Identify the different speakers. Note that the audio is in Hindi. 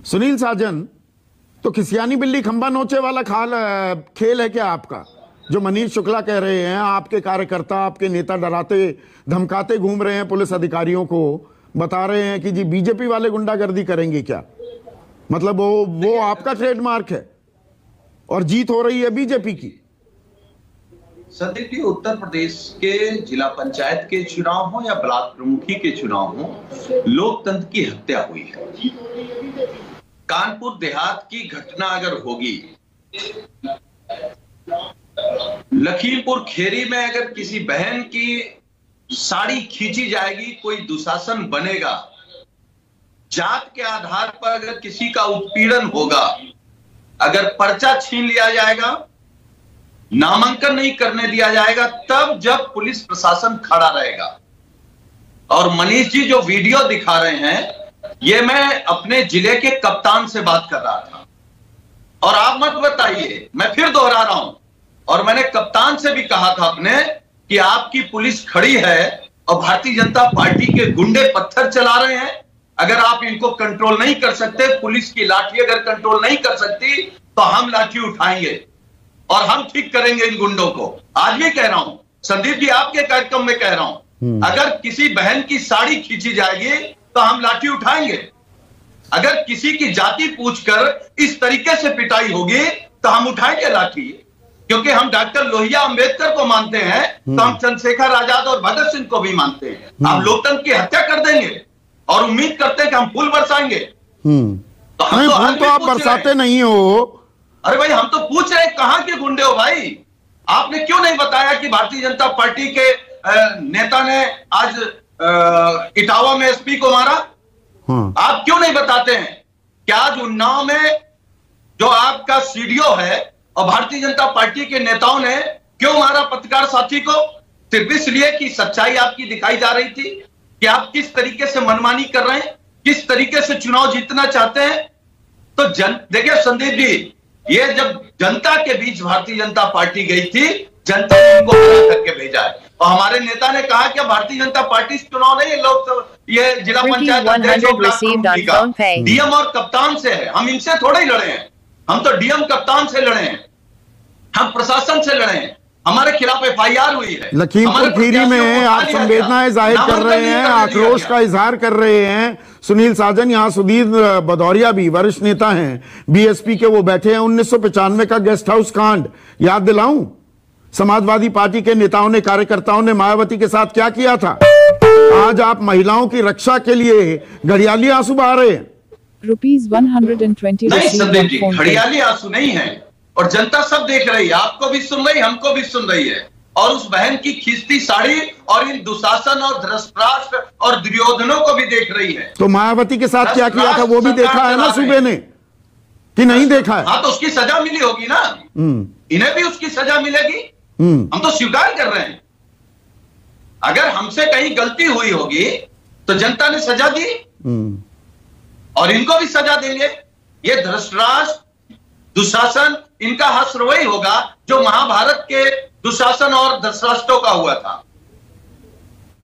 Speaker 1: सुनील साजन, तो खिसियानी बिल्ली खंबा नोचे वाला खेल है क्या आपका? जो मनीष शुक्ला कह रहे हैं आपके कार्यकर्ता, आपके नेता डराते धमकाते घूम रहे हैं पुलिस अधिकारियों को, बता रहे हैं कि जी बीजेपी वाले गुंडागर्दी करेंगे क्या? मतलब वो आपका ट्रेडमार्क है और जीत हो रही है बीजेपी की।
Speaker 2: संदीप जी, उत्तर प्रदेश के जिला पंचायत के चुनाव हो या ब्लॉक प्रमुखी के चुनाव हो, लोकतंत्र की हत्या हुई है। कानपुर देहात की घटना अगर होगी, लखीमपुर खेरी में अगर किसी बहन की साड़ी खींची जाएगी, कोई दुशासन बनेगा, जात के आधार पर अगर किसी का उत्पीड़न होगा, अगर पर्चा छीन लिया जाएगा, नामांकन नहीं करने दिया जाएगा, तब जब पुलिस प्रशासन खड़ा रहेगा। और मनीष जी जो वीडियो दिखा रहे हैं, ये मैं अपने जिले के कप्तान से बात कर रहा था। और आप मत बताइए, मैं फिर दोहरा रहा हूं, और मैंने कप्तान से भी कहा था अपने कि आपकी पुलिस खड़ी है और भारतीय जनता पार्टी के गुंडे पत्थर चला रहे हैं। अगर आप इनको कंट्रोल नहीं कर सकते, पुलिस की लाठी अगर कंट्रोल नहीं कर सकती, तो हम लाठी उठाएंगे और हम ठीक करेंगे इन गुंडों को। आज भी कह रहा हूं संदीप जी, आपके कार्यक्रम में कह रहा हूं, अगर किसी बहन की साड़ी खींची जाएगी तो हम लाठी उठाएंगे। अगर किसी की जाति पूछकर इस तरीके से पिटाई होगी तो हम उठाएंगे लाठी, क्योंकि हम डॉक्टर लोहिया अंबेडकर को मानते हैं, तो हम चंद्रशेखर आजाद और भगत सिंह को भी मानते हैं। आप लोकतंत्र की हत्या कर देंगे और उम्मीद करते हैं कि हम फूल बरसाएंगे।
Speaker 1: तो हम फूल तो आप बरसाते नहीं हो।
Speaker 2: अरे भाई, हम तो पूछ रहे हैं कहां के गुंडे हो भाई? आपने क्यों नहीं बताया कि भारतीय जनता पार्टी के नेता ने आज इटावा में एसपी को मारा? आप क्यों नहीं बताते हैं? क्या आज उन्नाव में जो आपका सीडीओ है और भारतीय जनता पार्टी के नेताओं ने क्यों मारा पत्रकार साथी को? सिर्फ इसलिए कि सच्चाई आपकी दिखाई जा रही थी कि आप किस तरीके से मनमानी कर रहे हैं, किस तरीके से चुनाव जीतना चाहते हैं। तो देखिए संदीप जी, ये जब जनता के बीच भारतीय जनता पार्टी गई थी, जनता ने इनको हरा करके भेजा है। और हमारे नेता ने कहा कि भारतीय जनता पार्टी चुनाव नहीं, लोग ये जिला पंचायत डीएम और कप्तान से है। हम इनसे थोड़े ही लड़े हैं, हम तो डीएम कप्तान से लड़े हैं, हम प्रशासन से लड़े हैं, हमारे खिलाफ एफआईआर हुई है।
Speaker 1: लखीमपुर खीरी में आप संवेदनाएं जाहिर कर रहे हैं, आक्रोश का इजहार कर रहे हैं सुनील साजन। यहाँ सुधीर भदौरिया भी वरिष्ठ नेता हैं बीएसपी के, वो बैठे हैं। 1995 का गेस्ट हाउस कांड याद दिलाऊं? समाजवादी पार्टी के नेताओं ने, कार्यकर्ताओं ने मायावती के साथ क्या किया था? आज आप महिलाओं की रक्षा के लिए घड़ियाली आंसू बहा रहे हैं।
Speaker 3: ₹120
Speaker 2: नहीं संदीप जी, घड़ियाली आंसू नहीं है, और जनता सब देख रही है, आपको भी सुन रही है, हमको भी सुन रही है। और उस बहन की खींचती साड़ी और इन दुशासन और धृतराष्ट्र और दुर्योधनों को भी देख रही है।
Speaker 1: तो मायावती के साथ क्या किया था वो भी देखा है ना सूबे ने, कि नहीं देखा है?
Speaker 2: हाँ, तो उसकी सजा मिली होगी ना, इन्हें भी उसकी सजा मिलेगी। हम तो स्वीकार कर रहे हैं, अगर हमसे कहीं गलती हुई होगी तो जनता ने सजा दी और इनको भी सजा देंगे। ये धृतराष्ट्र दुशासन, इनका हश्र वही होगा जो महाभारत के दुशासन और धृतराष्ट्रों का हुआ था।